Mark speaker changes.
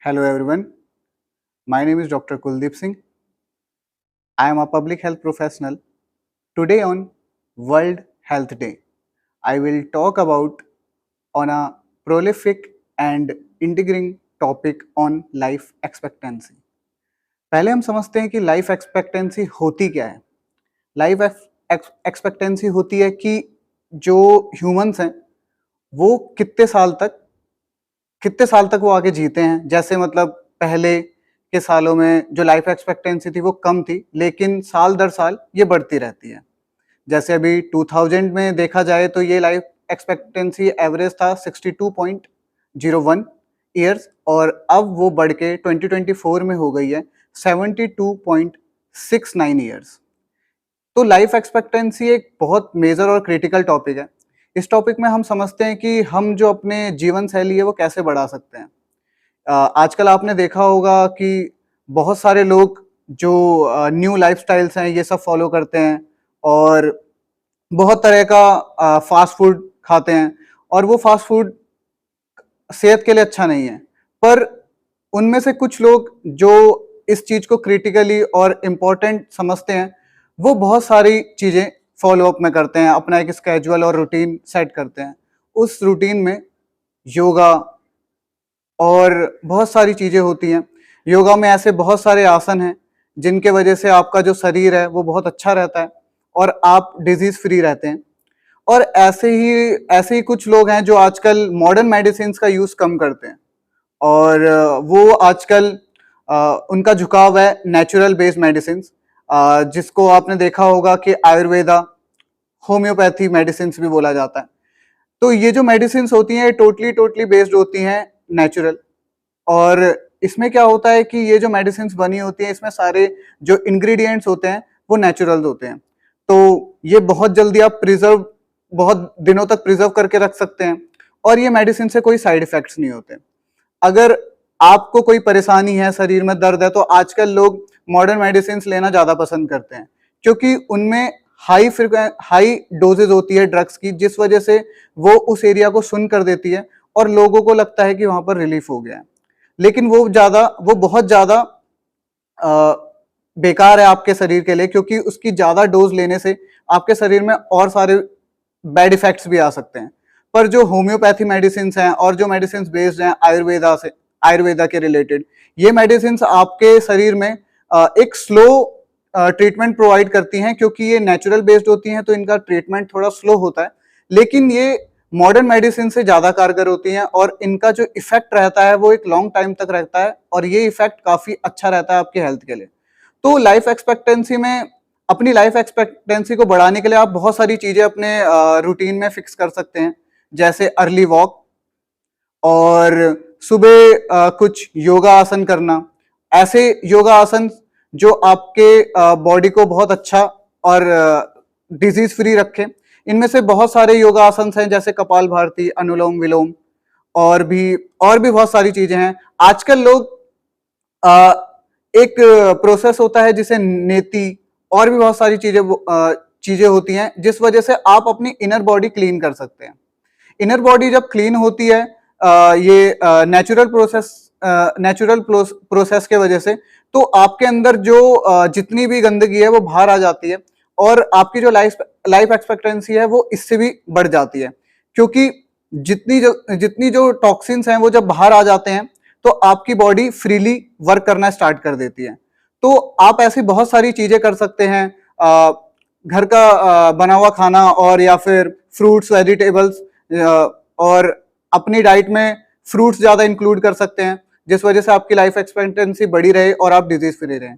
Speaker 1: Hello everyone, my name is Dr. Kuldeep Singh. I am a public health professional. Today on World Health Day, I will talk about on a prolific and intriguing topic on life expectancy. पहले हम समझते हैं कि life expectancy होती क्या है। Life expectancy होती है कि जो ह्यूमंस हैं वो कितने साल तक वो आगे जीते हैं। जैसे मतलब पहले के सालों में जो लाइफ एक्सपेक्टेंसी थी वो कम थी, लेकिन साल दर साल ये बढ़ती रहती है। जैसे अभी 2000 में देखा जाए तो ये लाइफ एक्सपेक्टेंसी एवरेज था 62.01 ईयर्स और अब वो बढ़ के 2024 में हो गई है 72.69 ईयर्स। तो लाइफ एक्सपेक्टेंसी एक बहुत मेजर और क्रिटिकल टॉपिक है। इस टॉपिक में हम समझते हैं कि हम जो अपने जीवन शैली है वो कैसे बढ़ा सकते हैं। आजकल आपने देखा होगा कि बहुत सारे लोग जो न्यू लाइफस्टाइल्स हैं ये सब फॉलो करते हैं और बहुत तरह का फास्ट फूड खाते हैं और वो फास्ट फूड सेहत के लिए अच्छा नहीं है। पर उनमें से कुछ लोग जो इस चीज को क्रिटिकली और इम्पोर्टेंट समझते हैं वो बहुत सारी चीजें फॉलो अप में करते हैं, अपना एक स्केड्यूल और रूटीन सेट करते हैं। उस रूटीन में योगा और बहुत सारी चीजें होती हैं। योगा में ऐसे बहुत सारे आसन हैं जिनके वजह से आपका जो शरीर है वो बहुत अच्छा रहता है और आप डिजीज फ्री रहते हैं। और ऐसे ही कुछ लोग हैं जो आजकल मॉडर्न मेडिसिन का यूज कम करते हैं और वो आजकल उनका झुकाव है नेचुरल बेस्ड मेडिसिन, जिसको आपने देखा होगा कि आयुर्वेदा, होम्योपैथी मेडिसिन भी बोला जाता है। तो ये जो मेडिसिन होती हैं टोटली बेस्ड होती हैं नेचुरल। और इसमें क्या होता है कि ये जो मेडिसिन बनी होती है इसमें सारे जो इंग्रेडिएंट्स होते हैं वो नेचुरल होते हैं। तो ये बहुत जल्दी आप बहुत दिनों तक प्रिजर्व करके रख सकते हैं और ये मेडिसिन से कोई साइड इफेक्ट्स नहीं होते। अगर आपको कोई परेशानी है, शरीर में दर्द है, तो आजकल लोग मॉडर्न मेडिसिन लेना ज्यादा पसंद करते हैं क्योंकि उनमें हाई डोजेज होती है ड्रग्स की, जिस वजह से वो उस एरिया को सुन कर देती है और लोगों को लगता है कि वहां पर रिलीफ हो गया है। लेकिन वो बहुत ज्यादा बेकार है आपके शरीर के लिए, क्योंकि उसकी ज्यादा डोज लेने से आपके शरीर में और सारे बैड इफेक्ट्स भी आ सकते हैं। पर जो होम्योपैथी मेडिसिन हैं और जो मेडिसिन बेस्ड हैं आयुर्वेदा के रिलेटेड, ये मेडिसिन आपके शरीर में एक स्लो ट्रीटमेंट प्रोवाइड करती हैं, क्योंकि ये नेचुरल बेस्ड होती हैं तो इनका ट्रीटमेंट थोड़ा स्लो होता है। लेकिन ये मॉडर्न मेडिसिन से ज्यादा कारगर होती हैं और इनका जो इफेक्ट रहता है वो एक लॉन्ग टाइम तक रहता है और ये इफेक्ट काफी अच्छा रहता है आपके हेल्थ के लिए। तो लाइफ एक्सपेक्टेंसी में अपनी लाइफ एक्सपेक्टेंसी को बढ़ाने के लिए आप बहुत सारी चीजें अपने रूटीन में फिक्स कर सकते हैं, जैसे अर्ली वॉक और सुबह कुछ योगा आसन करना। ऐसे योगा आसन जो आपके बॉडी को बहुत अच्छा और डिजीज फ्री रखे। इनमें से बहुत सारे योगा आसन हैं जैसे कपालभाति, अनुलोम विलोम और भी बहुत सारी चीजें हैं। आजकल लोग एक प्रोसेस होता है जिसे नेति और भी बहुत सारी चीजें होती हैं, जिस वजह से आप अपनी इनर बॉडी क्लीन कर सकते हैं। इनर बॉडी जब क्लीन होती है ये नेचुरल प्रोसेस के वजह से, तो आपके अंदर जो जितनी भी गंदगी है वो बाहर आ जाती है और आपकी जो लाइफ एक्सपेक्टेंसी है वो इससे भी बढ़ जाती है, क्योंकि जितनी जो टॉक्सिन्स हैं वो जब बाहर आ जाते हैं तो आपकी बॉडी फ्रीली वर्क करना स्टार्ट कर देती है। तो आप ऐसी बहुत सारी चीजें कर सकते हैं, घर का बना हुआ खाना और या फिर फ्रूट्स, वेजिटेबल्स, और अपनी डाइट में फ्रूट्स ज्यादा इंक्लूड कर सकते हैं, जिस वजह से आपकी लाइफ एक्सपेक्टेंसी बढ़ी रहे और आप डिजीज फ्री रहें।